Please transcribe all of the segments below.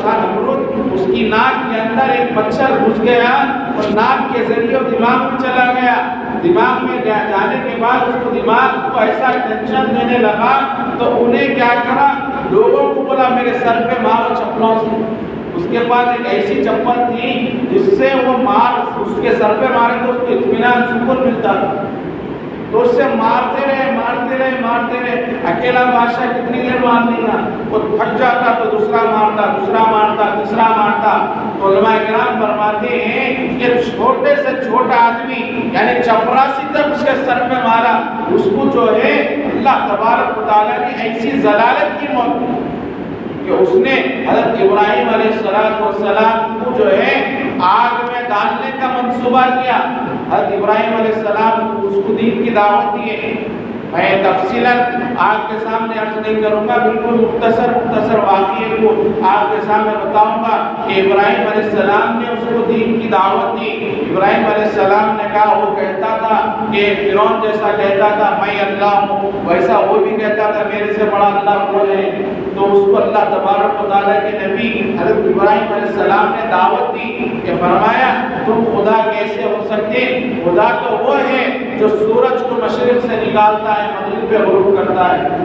تھا نمرود، اس کی ناک کے اندر ایک مچھر گھس گیا اور ناک کے ذریعے دماغ میں چلا گیا۔ دماغ میں جانے کے بعد اس کو دماغ کو ایسا ٹینشن دینے لگا تو انہیں کیا کرا، لوگوں کو بولا میرے سر پہ مارو چپلوں سے۔ اس کے پاس ایک ایسی چپل تھی جس سے وہ اس کے سر پہ مارے تو اس کو اطمینان سکون ملتا تھا، تو اس سے مارتے رہے۔ اکیلا بادشاہ کتنی دیر مار لے گا، وہ تھک جاتا تو دوسرا مارتا، تیسرا مارتا۔ تو علماء کرام فرماتے ہیں کہ چھوٹے سے چھوٹا آدمی یعنی چپراسی تک اس کے سر پہ مارا، اس کو جو ہے اللہ تبارک و تعالیٰ نے ایسی ضلالت کی موت دی کہ اس نے حضرت ابراہیم علیہ السلام کو جو ہے آگ میں ڈالنے کا منصوبہ کیا۔ حضرت ابراہیم علیہ السلام اس کو دین کی دعوت دیے۔ میں تفصیلاً آپ کے سامنے عرض نہیں کروں گا، بالکل مختصر واقعے کو آپ کے سامنے بتاؤں گا کہ ابراہیم علیہ السلام نے اس کو دین کی دعوت دی۔ ابراہیم علیہ السلام نے کہا، وہ کہتا تھا کہ فرعون جیسا کہتا تھا میں اللہ ہوں، ویسا وہ بھی کہتا تھا میرے سے بڑا اللہ کون ہے۔ تو اس کو اللہ تبارک و تعالیٰ کے نبی حضرت ابراہیم علیہ السلام نے دعوت دی کہ فرمایا تم خدا کیسے ہو سکتے، خدا تو وہ ہے جو سورج کو مشرق سے نکالتا ہے مغرب پہ غروب کرتا ہے،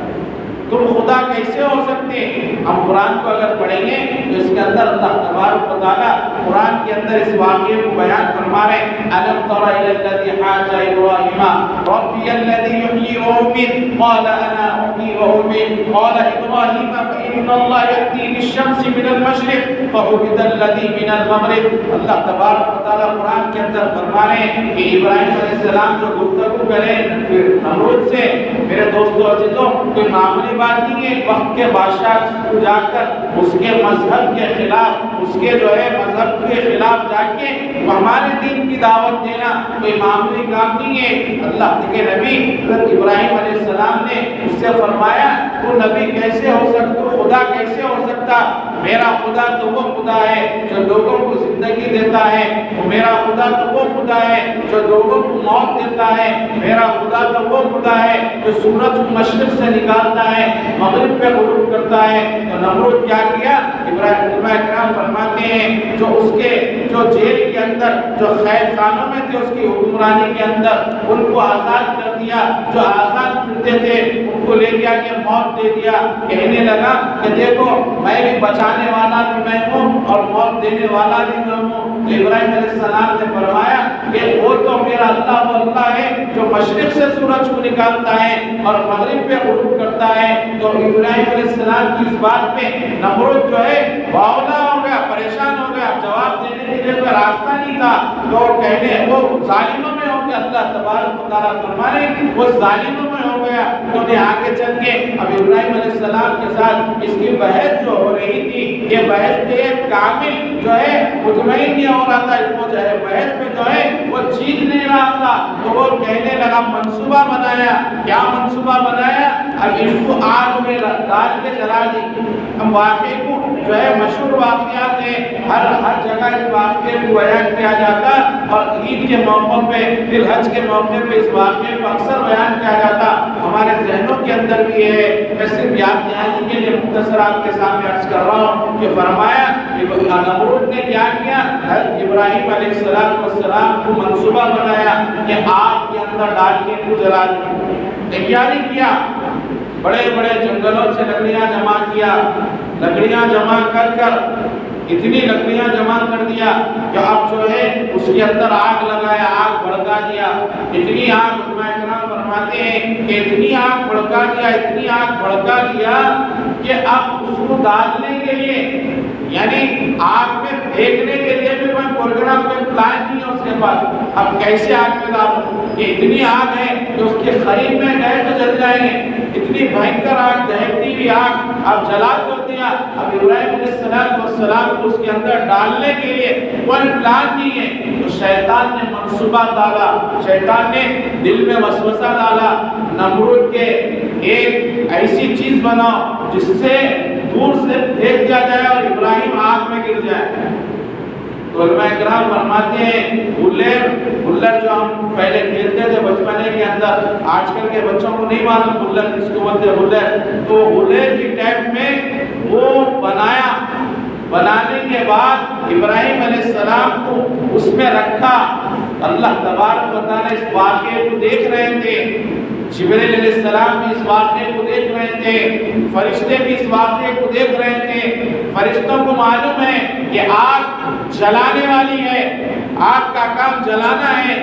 تم خدا کیسے ہو سکتے۔ ہم قرآن کو اگر پڑھیں گے تو اس کے اندر اللہ تبارک و تعالیٰ قرآن کے اندر اس واقعے کو بیان فرما رہے ہیں۔ الم تر الی الذی حاج ابراہیم ربی الذی یحیی ویمیت قال انا احیی وامید قال ابراہیم فان اللہ یأتی بالشمس من المشرق فبہت الذی من المغرب۔ اللہ تبارک و تعالیٰ قرآن کے اندر فرما رہے ہیں کہ ابراہیم علیہ السلام جو گفتگو کرے نمرود سے، میرے دوستو عزیزو، کوئی معمولی بات نہیں ہے۔ وقت کے بادشاہ کو جا کر اس کے مذہب کے خلاف، اس کے جو ہے مذہب کے خلاف جا کے ہمارے دین کی دعوت دینا کوئی معمولی کام نہیں ہے۔ اللہ کے نبی حضرت ابراہیم علیہ السلام نے اس سے فرمایا تو نبی کیسے ہو سکتا، خدا کیسے ہو سکتا، میرا خدا تو وہ خدا ہے جو لوگوں کو زندگی دیتا ہے، میرا خدا تو وہ خدا ہے جو لوگوں کو موت دیتا ہے، میرا خدا تو وہ خدا ہے جو سورج کو مشرق سے نکالتا ہے مغرب پہ غروب کرتا ہے۔ تو نمرود کیا کیا، ابراہیم کرام فرماتے ہیں جو اس کے جو جیل کے اندر جو قید خانوں میں تھے اس کی حکمرانی کے اندر ان کو آزاد کر دیا، جو آزاد کرتے تھے ان کو لے جا کے موت دے دیا۔ کہنے لگا کہ دیکھو میں بھی بچانے والا بھی میں ہوں اور موت دینے والا بھی میں ہوں۔ تو ابراہیم علیہ السلام نے فرمایا کہ وہ تو میرا اللہ وہ اللہ ہے جو مشرق سے سورج کو نکالتا ہے اور مغرب پہ غروب کرتا ہے۔ تو ابراہیم علیہ السلام کی اس بات پہ نمرود جو ہے باولا ہو گیا، پریشان ہو گیا، جواب دینے کے لیے کوئی راستہ نہیں تھا۔ تو کہنے وہ ظالموں میں ہو گیا، اللہ تبارک و تعالیٰ فرما رہے ہیں وہ ظالموں میں ہو گیا۔ تو نے آگے چل کے اب ابراہیم علیہ السلام کے ساتھ اس کی بحث جو ہو رہی تھی، یہ بحث پہ ایک کامل جو ہے مطمئن نہیں ہو رہا تھا، اس کو جو ہے بحث پہ جو ہے وہ جیت نہیں رہا تھا۔ تو وہ کہنے لگا منصوبہ بنایا، کیا منصوبہ بنایا، اب ان کو آگ میں ڈال کے جلا دی۔ ہم واقعے کو جو ہے مشہور واقعات ہیں، ہر جگہ اس واقعے کو بیان کیا جاتا اور عید کے موقع پہ، دل حج کے موقع پہ اس واقعے کو اکثر بیان کیا جاتا، ہمارے ذہنوں کے اندر بھی ہے۔ میں صرف یاد دہانی کے لیے مختصر آپ کے سامنے عرض کر رہا ہوں کہ فرمایا نمرود نے کیا کیا، حضرت ابراہیم علیہ السلام کو منصوبہ بنایا کہ آگ کے اندر ڈال کے کو جلا دیں۔ تیاری کیا، بڑے بڑے جنگلوں سے لکڑیاں جمع کیا، لکڑیاں جمع کر اتنی لکڑیاں جمع کر دیا کہ اب جو ہے اس کے اندر آگ لگایا، آگ بھڑکا دیا۔ اتنی آگ علماء کرام فرماتے ہیں کہ اتنی آگ بھڑکا دیا، اتنی آگ بھڑکا دیا کہ اب اس کو ڈالنے کے لیے یعنی آگ میں پھینکنے کے لیے بھی کوئی پروگرام، کوئی پلان نہیں ہے اس کے پاس۔ اب کیسے آگ میں ڈالو، یہ اتنی آگ ہے کہ اس کے قریب میں گئے تو جل جائیں گے، اتنی بھینکر آگ، دہکتی ہوئی آگ۔ اب جلا تو دیا، اب ابراہیم علیہ السلام کو اس کے اندر ڈالنے کے لیے کوئی پلان نہیں ہے۔ تو شیطان نے منصوبہ ڈالا، شیطان نے دل میں وسوسہ ڈالا، نمرود کے ایک ایسی چیز بناؤ جس سے دور سے دیکھ دیا جائے اور ابراہیم آگ میں گر جائے۔ تو علماء کرام فرماتے ہیں گلر جو ہم پہلے کھیلتے تھے بچپنے کے اندر، آج کل کے بچوں کو نہیں معلوم گلر کس کو بولتے ہیں، گلر، تو گلر کی ٹائپ میں وہ بنایا بنانے کے بعد ابراہیم علیہ السلام کو اس میں رکھا۔ اللہ تبارک و تعالیٰ اس واقعے کو دیکھ رہے تھے، جبریل علیہ السلام بھی اس واقعے کو دیکھ رہے تھے، فرشتے بھی اس واقعے کو دیکھ رہے تھے۔ فرشتوں کو معلوم ہے کہ آگ جلانے والی ہے، آگ کا کام جلانا ہے،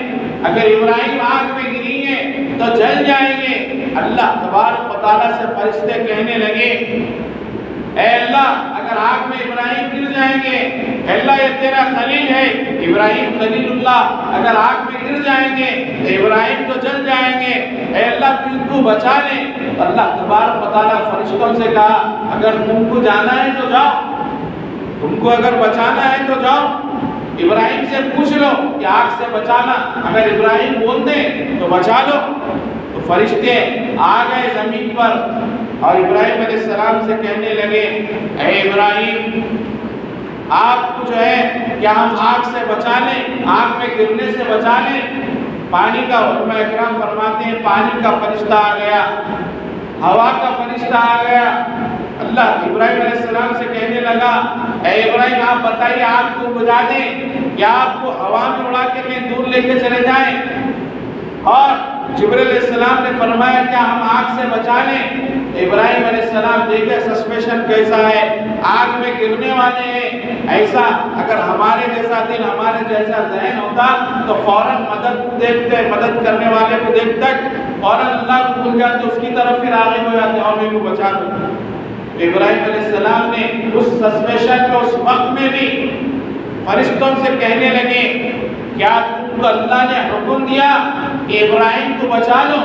اگر ابراہیم آگ میں گریں گے تو جل جائیں گے۔ اللہ تبارک و تعالیٰ سے فرشتے کہنے لگے، اے اللہ اگر آگ میں ابراہیم گر جائیں گے، اے اللہ یہ تیرا خلیل ہے ابراہیم خلیل اللہ، اگر آگ میں گر جائیں گے تو ابراہیم تو جل جائیں گے، اے اللہ تو ان کو بچا لے۔ اللہ تبارک و تعالیٰ فرشتوں سے کہا اگر تم کو جانا ہے تو جاؤ، تم کو اگر بچانا ہے تو جاؤ، ابراہیم سے پوچھ لو کہ آگ سے بچانا، اگر ابراہیم بول دیں تو بچا لو۔ تو فرشتے آ گئے زمین پر اور ابراہیم علیہ السلام سے کہنے لگے، اے ابراہیم آپ کو جو ہے کیا ہم آگ سے بچا لیں، آگ میں گرنے سے بچا لیں؟ پانی کا، علماء اکرام فرماتے ہیں پانی کا فرشتہ آ گیا، ہوا کا فرشتہ آ گیا۔ اللہ ابراہیم علیہ السلام سے کہنے لگا، اے ابراہیم آپ بتائیے آگ کو بجھا دیں یا آپ کو ہوا میں اڑا کے کہیں دور لے کے چلے جائیں؟ اور جبریل علیہ السلام نے فرمایا کیا ہم آگ سے بچا لیں؟ ابراہیم علیہ السلام دیکھے سسپیشن کیسا ہے، آگ میں گرنے والے ہیں، ایسا اگر ہمارے جیسا دل، ہمارے جیسا ذہن ہوتا تو فوراً مدد کو دیکھتے، مدد کرنے والے کو دیکھتے فوراً اللہ کو بھول جاتے، اس کی طرف پھر آگے ہو جاتے اور میں کو بچا دوں۔ ابراہیم علیہ السلام نے اس سسپیشن میں، اس وقت میں بھی فرشتوں سے کہنے لگے کیا تم کو اللہ نے حکم دیا کہ ابراہیم کو بچا لو؟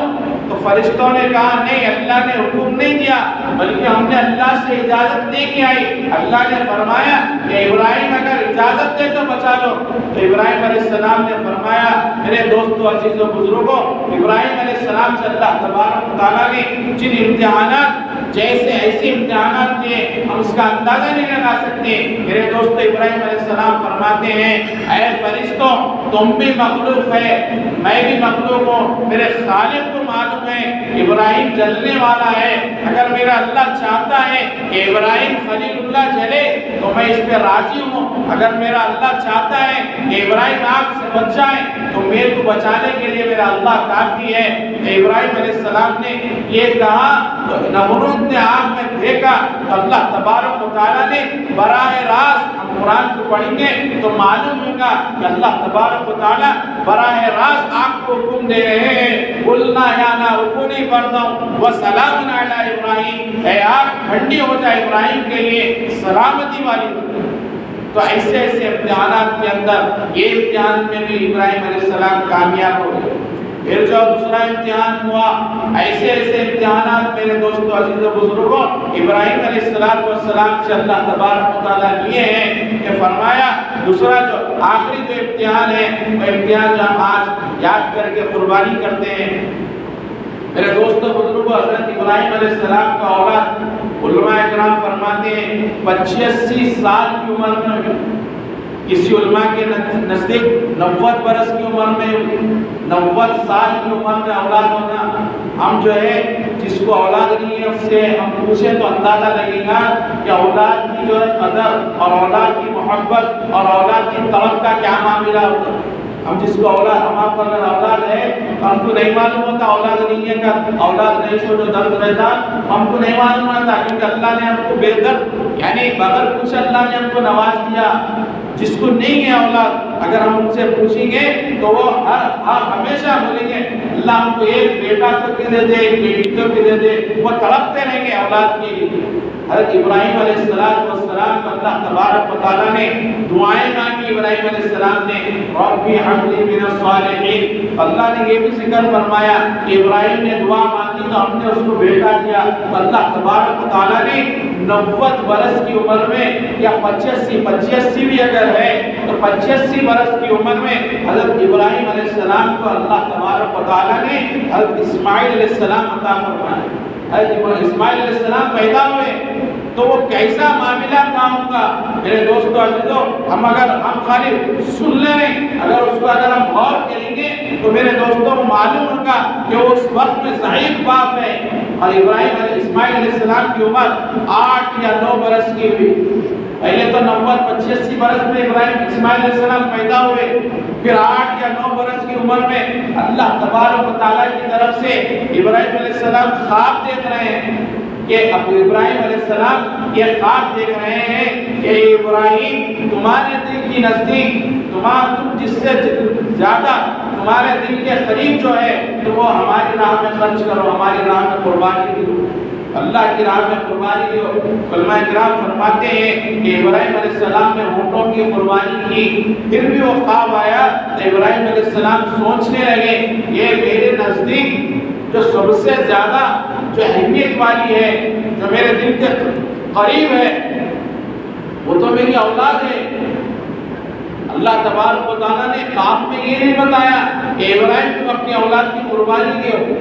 تو فرشتوں نے کہا نہیں، اللہ نے حکم نہیں دیا بلکہ ہم نے اللہ سے اجازت دے کے آئی۔ اللہ نے فرمایا کہ ابراہیم اگر اجازت دے تو بچا لو۔ تو ابراہیم علیہ السلام نے فرمایا میرے دوستو عزیز و بزرگوں، ابراہیم علیہ السلام سے اللہ تبارک و تعالیٰ نے جن امتحانات، جیسے ایسے امتحانات میں ہم اس کا اندازہ نہیں لگا سکتے۔ میرے دوستو ابراہیم علیہ السلام فرماتے ہیں اے فرشتوں تم بھی مخلوق ہے، میں بھی مخلوق ہوں، میرے خالق کو معلوم ہے ابراہیم جلنے والا ہے، اگر میرا اللہ چاہتا ہے کہ ابراہیم خلیل اللہ جلے تو میں اس پہ راضی ہوں، اگر میرا اللہ چاہتا ہے کہ ابراہیم آگ سے بچ جائے تو میرے کو بچانے کے لیے میرا اللہ کافی ہے۔ ابراہیم علیہ السلام نے یہ کہا تو نمرود نے آگ میں پھینکا تو اللہ تبارک و تعالیٰ نے براہ راست، ہم قرآن کو پڑھیں گے تو معلوم ہوگا کہ اللہ تبارک و تعالیٰ براہ راست آگ کو حکم دے رہے ہیں، قلنا یا نار کونی برداً وسلام علی ابراہیم، اے آگ ٹھنڈی ہو جائے ابراہیم کے لیے سلامتی والی۔ تو ایسے ایسے امتحانات کے اندر یہ امتحان میں بھی ابراہیم علیہ السلام کامیاب ہو گئے۔ پھر جو دوسرا امتحان ہوا، ایسے ایسے امتحانات میرے دوستو عزیز و بزرگوں ابراہیم علیہ السلام سے اللہ تبارک و تعالیٰ لیے ہیں کہ فرمایا دوسرا جو آخری جو امتحان ہے وہ امتحان جو ہم آج یاد کر کے قربانی کرتے ہیں۔ میرے دوستو بزرگوں حضرت ابراہیم علیہ السلام کا اولاد علماء اکرام فرماتے ہیں 85 سال کی عمر میں، کسی علماء کے نزدیک 90 برس کی عمر میں، 90 سال کی عمر میں اولاد ہونا، ہم جو ہے جس کو اولاد نہیں ہے اس سے ہم پوچھیں تو اندازہ لگے گا کہ اولاد کی جو ہے قدر اور اولاد کی محبت اور اولاد کی طلب کا کیا معاملہ ہوتا ہے۔ ہم جس کو اولاد، ہم آپ کو اگر اولاد ہے ہم کو نہیں معلوم ہوتا اولاد نہیں ہے کا، اولاد نہیں سو جو درد رہتا ہم کو نہیں معلوم ہوتا، کیونکہ اللہ نے ہم کو بے درد یعنی بغیر کچھ اللہ نے ہم کو نواز دیا۔ جس کو نہیں ہے اولاد اگر ہم ان سے پوچھیں گے تو وہ ہمیشہ بولیں گے اللہ ہم کو ایک بیٹا تو دے دے، ایک بیٹی تو دے دے، وہ تڑپتے رہیں گے اولاد کے لیے۔ حضرت ابراہیم علیہ السلام کو اللہ تبارک و تعالیٰ نے دعائیں مانگی، ابراہیم علیہ السلام نے ربی ہب لی من الصالحین، اللہ نے یہ بھی ذکر فرمایا کہ ابراہیم نے دعا مانگی تو ہم نے اس کو بیٹا دیا۔ اللہ تبارک و تعالیٰ نے 90 برس کی عمر میں یا 85 بھی اگر ہے تو 85 برس کی عمر میں حضرت ابراہیم علیہ السلام کو اللہ تبارک و تعالیٰ نے حضرت اسماعیل علیہ السلام عطا فرمایا۔ حضرت اسماعیل علیہ السلام پیدا ہوئے تو وہ کیسا معاملہ تھا ان کا۔ میرے دوستو عزیزو، ہم خالی سن لیں، اگر اس کو اگر ہم غور کریں گے تو میرے دوستوں کو معلوم ہوگا کہ وہ اس وقت میں ضعیف باپ ہے، اور اسماعیل علیہ السلام کی عمر 8 یا 9 برس کی ہوئی۔ پہلے تو 190-85 برس میں ابراہیم اسماعیل علیہ السلام پیدا ہوئے، پھر 8 یا 9 برس کی عمر میں اللہ تبارک و تعالیٰ کی طرف سے ابراہیم علیہ السلام خواب دیکھ رہے ہیں کہ اب ابراہیم علیہ السلام یہ خواب دیکھ رہے ہیں کہ ابراہیم تمہارے دل کی نزدیک تم جس سے زیادہ تمہارے دل کے قریب جو ہے تو وہ ہماری راہ میں خرچ کرو، ہماری راہ میں قربانی دو، اللہ کی راہ میں قربانی دو۔ علماء کرام فرماتے ہیں کہ ابراہیم علیہ السلام نے اونٹوں کی قربانی کی، پھر بھی وہ خواب آیا تو ابراہیم علیہ السلام سوچنے لگے یہ میرے نزدیک جو سب سے زیادہ جو اہمیت والی ہے، جو میرے دل کے قریب ہے، وہ تو میری اولاد ہے۔ اللہ تبارک و تعالیٰ نے خواب میں یہ نہیں بتایا کہ ابراہیم تم اپنی اولاد کی قربانی دیو،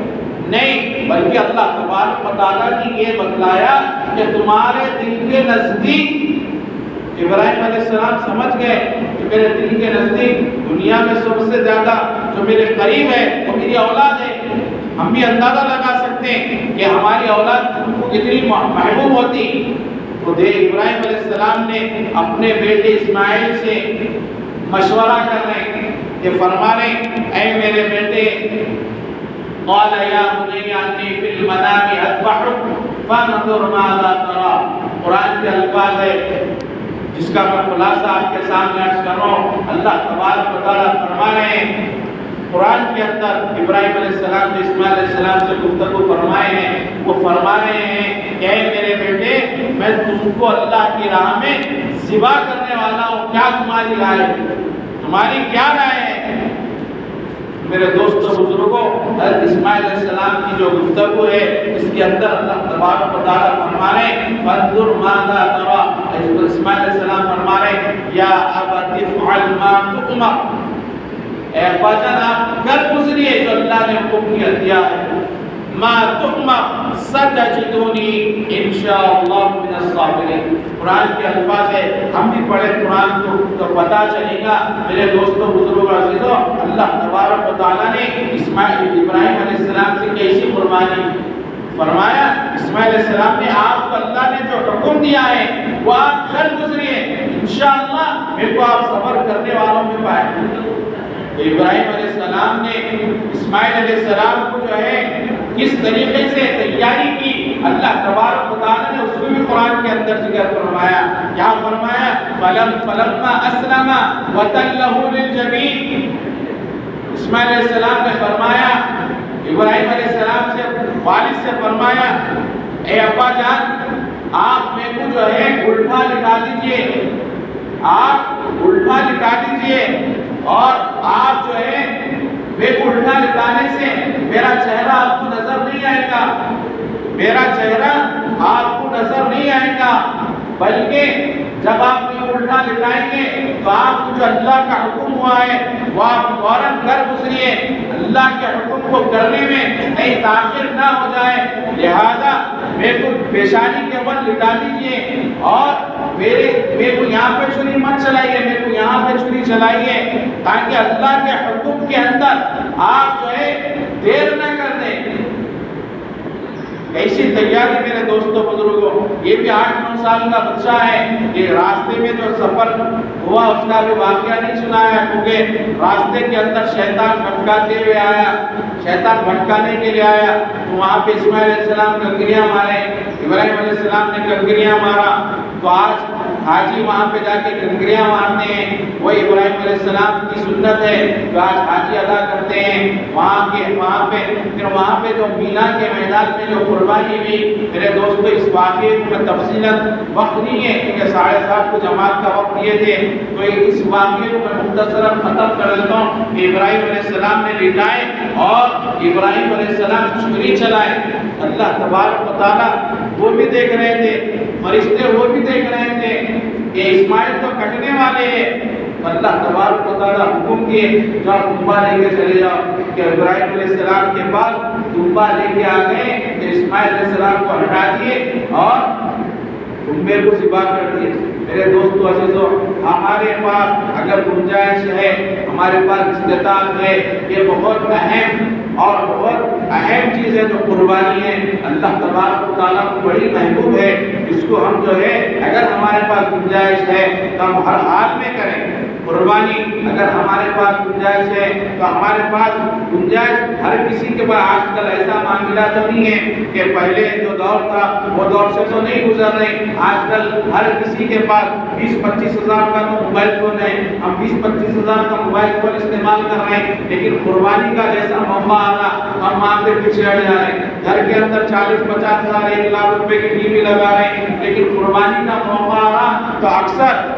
نہیں، بلکہ اللہ تبارک و تعالیٰ نے یہ بتلایا کہ تمہارے دل کے نزدیک ابراہیم علیہ السلام سمجھ گئے کہ میرے دل کے نزدیک دنیا میں سب سے زیادہ جو میرے قریب ہے وہ میری اولاد ہے۔ ہم بھی اندازہ لگا سکتے ہیں کہ ہماری اولاد کو کتنی محبوب ہوتی۔ تو ابراہیم علیہ السلام نے اپنے بیٹے اسماعیل سے مشورہ کر رہے ہیں کہ فرما رہے اے میرے بیٹے، قال یا بنی انی فی المنام اذبحک فانظر ماذا تری، قرآن کے الفاظ ہے جس کا میں خلاصہ آپ کے سامنے عرض کر رہا ہوں۔ اللہ تبارک و تعالیٰ فرما رہے ہیں قرآن کے اندر ابراہیم علیہ السلام جو اسماعیل علیہ السلام سے گفتگو فرمائے ہیں، وہ فرما رہے ہیں کہ اے میرے بیٹے، میں تم کو اللہ کی راہ میں ذبح کرنے والا ہوں، کیا تمہاری رائے ہے؟ تمہاری کیا رائے ہے؟ میرے دوستوں بزرگوں، حضرت اسماعیل علیہ السلام کی جو گفتگو ہے اس کے اندر اللہ تبارک و تعالیٰ فرما رہے ہیں فانظر ماذا تری، اسماعیل علیہ السلام فرما رہے ہیں یا ابت افعل ما تؤمر، اے ابا جان آپ کر گزریے جو اللہ نے حکم کیا ہے، ما تؤمر ستجدونی انشاءاللہ من الصابرین۔ قرآن کے الفاظ ہے، ہم بھی پڑھے قرآن تو پتہ چلے گا۔ میرے دوستوں بزرگوں عزیزوں، اللہ تبارک و تعالیٰ نے ابراہیم علیہ السلام سے کیسی قربانی فرمایا؟ اسماعیل علیہ السلام نے آپ کو اللہ نے جو حکم دیا ہے وہ آپ کر گزریے، انشاءاللہ میرے کو آپ صبر کرنے والوں میں پائیں۔ تو ابراہیم علیہ السلام نے اسماعیل علیہ السلام کو جو ہے کس طریقے سے تیاری کی، اللہ تبارک و تعالیٰ نے اس کو بھی قرآن کے اندر ذکر فرمایا۔ کیا فرمایا؟ فلما اسلم وتلہ للجبین، اسماعیل علیہ السلام نے فرمایا، ابراہیم علیہ السلام سے والد سے فرمایا اے ابا جان آپ میرے کو جو ہے الٹا لٹا دیجئے، آپ الٹا لٹا دیجئے، اور آپ جو ہے میرے کو الٹا لٹانے سے میرا چہرہ آپ کو نظر نہیں آئے گا، میرا چہرہ آپ کو نظر نہیں آئے گا، بلکہ جب آپ میں الٹا لٹائیں گے تو آپ کو جو اللہ کا حکم ہوا ہے وہ آپ فوراً کر گزریے، اللہ کے حکم کو کرنے میں کہیں تاخیر نہ ہو جائے، لہذا میرے کو پیشانی کے بل لٹا دیجئے اور میرے کو یہاں پہ چھری مت چلائیے، میرے کو یہاں پہ چھری چلائیے، تاکہ اللہ کے حکم کے اندر آپ جو ہے دیر نہ کر دیں۔ ایسی تیاری میرے دوستوں بزرگوں، یہ بھی 8-9 سال کا بچہ ہے، یہ راستے میں جو سفر ہوا اس کا بھی واقعہ نہیں سنایا، کیونکہ راستے کے اندر شیطان بھٹکاتے ہوئے آیا، شیطان بھٹکانے کے لیے آیا، تو وہاں پہ اسماعیل علیہ السلام کنکریاں مارے، ابراہیم علیہ السلام نے کنکریاں مارا، تو آج حاجی وہاں پہ جا کے کنکریاں مارتے ہیں، وہ ابراہیم علیہ السلام کی سنت ہے جو آج حاجی ادا کرتے ہیں۔ وہاں پہ جو مینا کے میدان میں جو قربانی ہوئی، میرے دوستو اس واقعے میں تفصیلاً وقت نہیں ہے کیونکہ 7:30 کو جماعت کا وقت دیے تھے، تو اس واقعے کو میں مختصراً ختم کر دیتا ہوں کہ ابراہیم علیہ السلام نے لٹائے اور ابراہیم علیہ السلام چھری چلائے، اللہ تبارک و تعالیٰ وہ بھی دیکھ رہے تھے، فرشتے وہ بھی دیکھ رہے تھے کہ اسماعیل تو کٹنے والے ہیں، اللہ تبارک و تعالیٰ حکم دیے جاؤ دمبا لے کے چلے جاؤ، کہ ابراہیم علیہ السلام کے بعد دمبا لے کے آ گئے کہ اسماعیل علیہ السلام کو ہٹا دیے اور دمبے کو ذبح کر دیے۔ میرے دوستو عزیزو، ہمارے پاس اگر گنجائش ہے، ہمارے پاس استطاعت ہے، یہ بہت اہم اور بہت اہم چیز ہے جو قربانی ہے، اللہ تبارک و تعالیٰ کو بڑی محبوب ہے، اس کو ہم جو ہے اگر ہمارے پاس گنجائش ہے تو ہم ہر حال میں کریں قربانی۔ اگر ہمارے پاس گنجائش ہے تو ہمارے پاس گنجائش، ہر کسی کے پاس آج کل ایسا معاملہ تو نہیں ہے کہ پہلے جو دور تھا وہ دور سے تو نہیں گزر رہے، آج کل ہر کسی کے پاس 20-25 ہزار کا تو موبائل فون ہے، ہم 20-25 ہزار کا موبائل فون استعمال کر رہے ہیں، لیکن قربانی کا جیسا موقع آ رہا ہم وہاں پہ پیچھے ہٹ جا رہے ہیں، گھر کے اندر 40-50 ہزار 1 لاکھ روپے کی ٹی وی لگا رہے ہیں، لیکن قربانی کا موقع آ رہا تو اکثر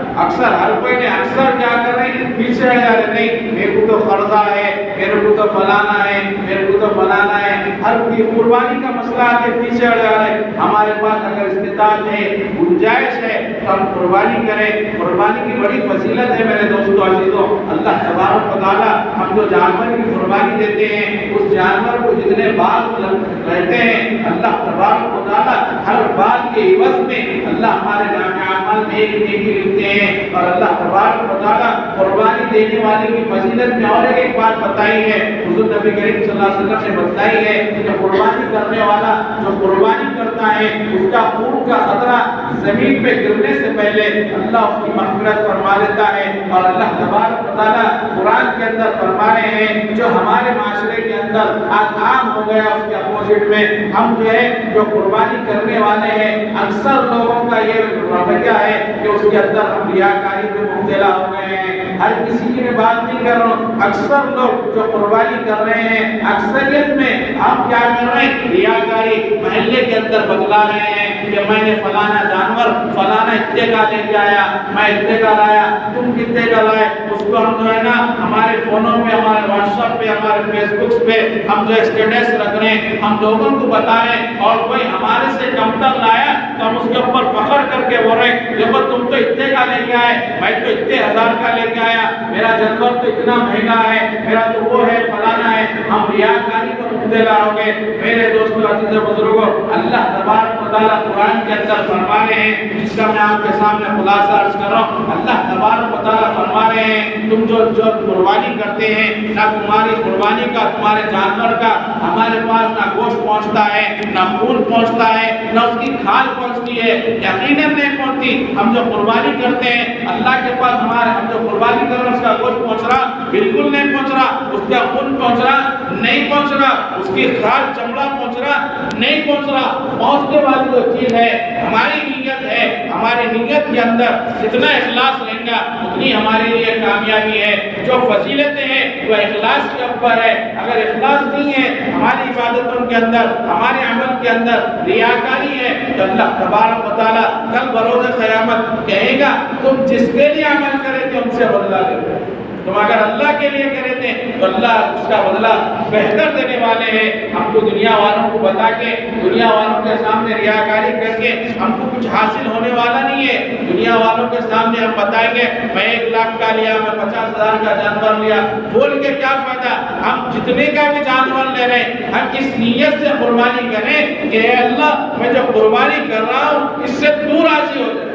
ہر کوئی نے اکثر کیا کر رہے ہیں، پیچھے ہٹ جا رہے، نہیں میرے کو تو قرضہ ہے، میرے کو تو فلانا ہے، میرے کو تو فلانا ہے، ہر قربانی کا مسئلہ آتے پیچھے ہٹ جا رہے۔ ہمارے پاس اگر استطاعت ہے، گنجائش ہے تو ہم قربانی کریں۔ قربانی کی بڑی فضیلت ہے میرے دوستو عزیزو، اللہ تبارک و تعالیٰ ہم جو جانور کی قربانی دیتے ہیں اس جانور کو جتنے بال رہتے ہیں اللہ تبارک و تعالیٰ ہر بال کے عوض میں اللہ ہمارے اعمال میں ایک نیکی لکھتے ہیں، اور اللہ تبارک و تعالیٰ قربانی دینے والے کی فضیلت میں اور ایک بات بتائی ہے، حضور نبی کریم صلی اللہ علیہ وسلم نے بتائی ہے کہ قربانی کرنے والا جو قربانی کرتا ہے اس کا خون کا قطرہ زمین پہ گرنے سے پہلے اللہ اس کی مغفرت فرما دیتا ہے۔ اور اللہ تبارک و تعالیٰ قرآن کے اندر فرما رہے ہیں جو ہمارے معاشرے کے اندر آج عام ہو گیا، اس کے اپوزٹ میں ہم جو ہے جو قربانی کرنے والے ہیں اکثر لوگوں کا یہ رویہ ہے کہ اس کے اندر ہم ریاکاری میں مبتلا ہو گئے ہیں۔ ہر کسی کی میں بات نہیں کر رہا ہوں، اکثر لوگ جو قربانی کر رہے ہیں اکثریت میں ہم کیا کر رہے ہیں، ریاکاری محلے کے اندر بتلا رہے ہیں کہ میں نے فلانا جانور فلانا اتنے کا لے کے آیا، میں اتنے کا لایا، تم کتنے کا لائے، اس کو ہم جو ہے نا ہمارے فونوں پہ، ہمارے واٹس ایپ پہ، ہمارے فیس بک پہ ہم جو اسٹیٹس رکھ رہے ہیں، ہم لوگوں کو بتائیں، اور کوئی ہمارے سے کم تر لایا تو ہم اس کے اوپر فخر کر کے بول رہے ہیں دیکھو تم تو اتنے کا لے کے آئے، میں تو اتنے ہزار کا لے کے آیا، میرا جانور تو اتنا مہنگا ہے، میرا تو وہ ہے فلانا ہے، ہم ریاکاری کو مبتلا ہو گئے۔ میرے دوستو عزیز بزرگوں، اللہ تبارک و تعالیٰ قرآن کے اندر فرما رہے ہیں، جس کا میں آپ کے سامنے خلاصہ عرض کر رہا ہوں، اللہ تبارک و تعالیٰ فرما رہے ہیں تم جو قربانی کرتے ہیں، نہ تمہاری قربانی کا، تمہارے جانور کا ہمارے پاس نہ گوشت پہنچتا ہے، نہ خون پہنچتا ہے، نہ اس کی کھال پہنچتی ہے، یقیناً نہیں پہنچتی۔ ہم جو قربانی کرتے ہیں اللہ کے پاس ہم جو قربانی کر رہے ہیں اس کا گوشت پہنچ رہا؟ بالکل نہیں پہنچ رہا۔ اس کا خون پہنچ رہا؟ نہیں پہنچ رہا۔ اس کی کھال چمڑا پہنچ رہا؟ نہیں پہنچ رہا۔ پہنچنے والی جو چیز ہے ہماری نیت ہے، ہماری نیت کے اندر جتنا اخلاص رہے گا اتنی ہمارے لیے کامیابی ہے۔ جو فضیلتیں ہیں وہ اخلاص کے اوپر ہے۔ اگر اخلاص نہیں ہے ہماری عبادتوں کے اندر، ہمارے عمل کے اندر ریاکاری ہے تو اللہ تبارک و تعالیٰ کل بروز قیامت کہے گا تم جس کے لیے عمل کرے تھے ان سے بدلہ لے، تم اگر اللہ کے لیے کرے تھے تو اللہ اس کا بدلہ بہتر دینے والے ہیں۔ ہم کو دنیا والوں کو بتا کے، دنیا والوں کے سامنے ریاکاری کر کے ہم کو کچھ حاصل ہونے والا نہیں ہے۔ دنیا والوں کے سامنے ہم بتائیں گے میں 1 لاکھ کا لیا، میں 50,000 کا جانور لیا، بول کے کیا فائدہ؟ ہم جتنے کا بھی جانور لے رہے ہیں ہم اس نیت سے قربانی کریں کہ اے اللہ میں جو قربانی کر رہا ہوں اس سے تو راضی ہو جائے۔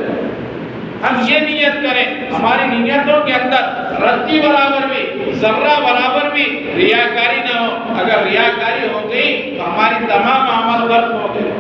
ہم یہ نیت کریں، ہماری نیتوں کے اندر رتی برابر بھی، ذرہ برابر بھی ریاکاری نہ ہو۔ اگر ریاکاری ہو گئی تو ہماری تمام عمل غلط ہو گئے۔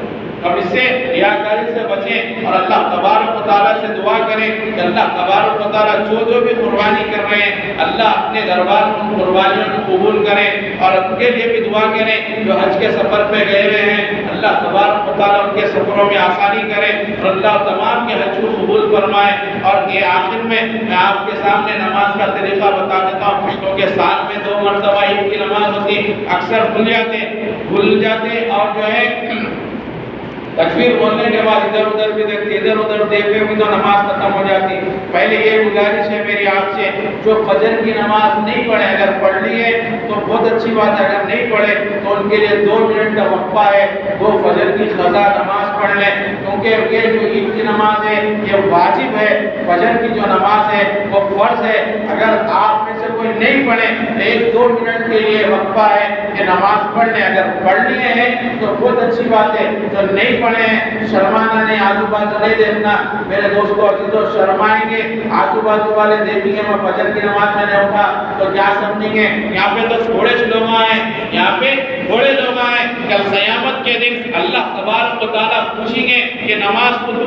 ہم اس سے ریاکاری سے بچیں اور اللہ تبارک و تعالیٰ سے دعا کریں کہ اللہ تبارک و تعالیٰ جو بھی قربانی کر رہے ہیں اللہ اپنے دربار میں ان قربانیوں کو قبول کریں، اور ان کے لیے بھی دعا کریں جو حج کے سفر پہ گئے ہوئے ہیں اللہ تبارک و تعالیٰ ان کے سفروں میں آسانی کرے اور اللہ تمام کے حج کو قبول فرمائے۔ اور یہ آخر میں آپ کے سامنے نماز کا طریقہ بتا دیتا ہوں، کیونکہ سال میں 2 مرتبہ عید کی نماز ہوتی، اکثر بھول جاتے اور جو ہے تکبیر بولنے کے بعد ادھر ادھر بھی دیکھتے، ادھر ادھر دیکھتے بھی تو نماز ختم ہو جاتی۔ پہلے یہ گزارش ہے میری آپ سے، جو فجر کی نماز نہیں پڑھے، اگر پڑھ لی ہے تو بہت اچھی بات ہے، اگر نہیں پڑھے تو ان کے لیے 2 منٹ کا وقفہ ہے، وہ فجر کی قضا نماز پڑھ لیں، کیونکہ یہ جو عید کی نماز ہے یہ واجب ہے، فجر کی جو نماز ہے وہ فرض ہے۔ اگر آپ میں سے سے کوئی نہیں پڑھے، 1-2 منٹ کے لیے وقفہ ہے کہ نماز پڑھ لیں، اگر پڑھنی ہے تو بہت اچھی بات ہے، جو نہیں پڑھے ہیں شرمانا نہیں، آزو بازو نہیں دیکھنا۔ میرے دوستوں عزیزوں شرمائیں گے، آزو بازو والے دیکھیں گے میں فجر کی نماز میں نہیں اٹھا تو کیا سمجھیں گے یہاں پہ تو تھوڑے سے لوگ آئے، یہاں پہ تھوڑے لوگ آئے، کل قیامت کے دن اللہ تبارک و تعالیٰ پوچھیں گے کہ نماز کو تو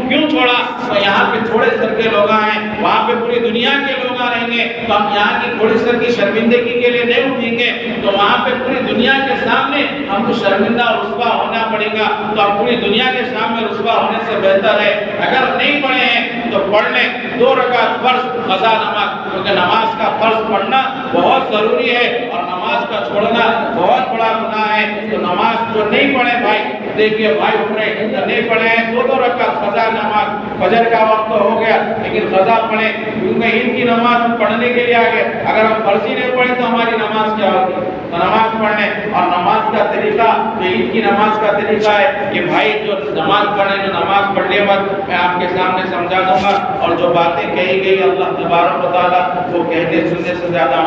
کیوں چھوڑا؟ تو یہاں پہ تھوڑے سر کے لوگ آئے، وہاں پہ پوری دنیا کے لوگ آ رہیں گے، تو ہم یہاں کی تھوڑی سر کی شرمندگی کے لیے نہیں اٹھیں گے تو وہاں پہ پوری دنیا کے سامنے ہم کو شرمندہ اور رسوا ہونا پڑے گا، تو ہم پوری دنیا کے سامنے رسوا ہونے سے بہتر ہے اگر نہیں پڑھے ہیں تو پڑھ لیں 2 رکعت فرض قضا نماز، کیونکہ نماز کا فرض پڑھنا بہت ضروری ہے اور نماز کا چھوڑنا بہت بڑا گناہ ہے۔ تو نماز جو نہیں پڑھے بھائی، دیکھیے بھائی اٹھ رہے ہیں نہیں پڑھے ہیں 2 رکعت قضا نماز، فجر کا وقت تو ہو گیا لیکن قضا پڑھیں، کیونکہ عید کی نماز پڑھنے کے لیے آگے، اگر ہم فرضی نہیں پڑھیں تو ہماری نماز کیا ہوگی؟ تو نماز پڑھنے اور نماز کا طریقہ جو عید کی نماز کا طریقہ ہے کہ بھائی جو نماز پڑھیں جو نماز پڑھنے بعد میں آپ کے سامنے سمجھا دوں گا، اور جو باتیں کہی گئی اللہ تبارک و تعالیٰ وہ کہنے سننے سے زیادہ